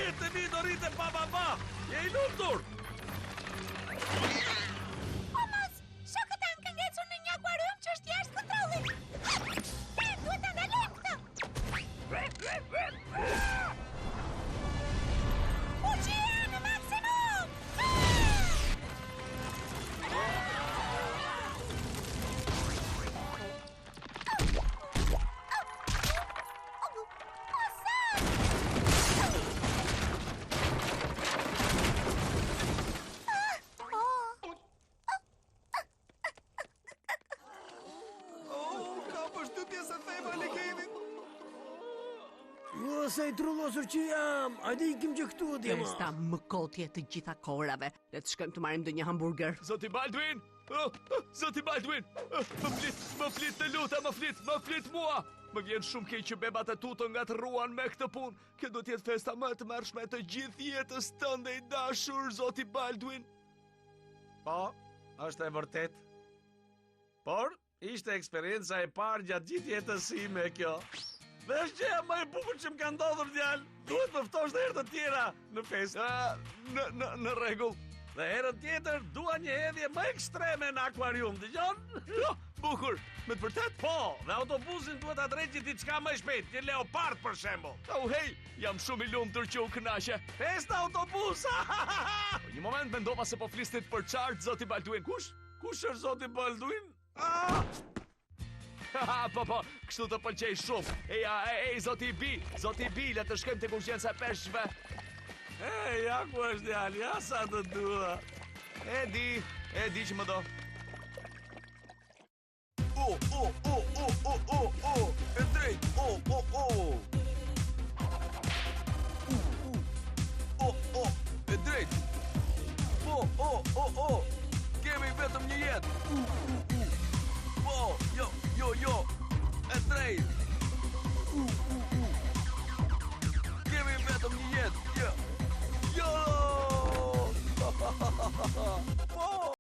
Mirë të mi do rritë pa. Je I lumtur. Mos, shokët tanë kanë ngecur në një akuarium që është jashtë kontrollit. Duhet ta ndalojmë këtë. Fuqia në maksimum! Sa I trullosur që jam, hajde ikim që këtu djema. Sta më kotje të gjitha korave. Le të shkojmë të marrim ndonjë hamburger. Zoti Baldwin! Zoti Baldwin! Më flit të lutem, më flit mua! Më vjen shumë keq që bebat e tu të ngatruan me këtë punë. Kjo do të jetë festa më të mërshme të gjithë jetës tënde I dashur, Zoti Baldwin. Po, është e vërtet. Por, ishte eksperienca e parë gjatë gjithë jetës ime kjo. Dhe është gjëja më e bukur që më ka ndodhur djalë. Duhet më ftosh dhe herë të tjera në festë. Në rregull. Dhe herën tjetër dua një hedhje më ekstreme në akuarium, dëgjon? Bukur, me të vërtet? Po, dhe autobusin duhet ta drejtë diçka më shpejt, një leopard për shembull. Hej, jam shumë I lumtur që u kënaqe. Festa autobus. Një moment mendova se po flisnit për qartë, Zoti Baldwin. Kush është Zoti Baldwin? Po, kështu të pëlqej shumë. Ej, Zoti B, le të shkojmë tek urgjenca e peshqve. Ja ku është djalë, ja sa të dua. E di që më do. E drejt, e drejt. Kemi vetëm një jetë. Jo, e drejt.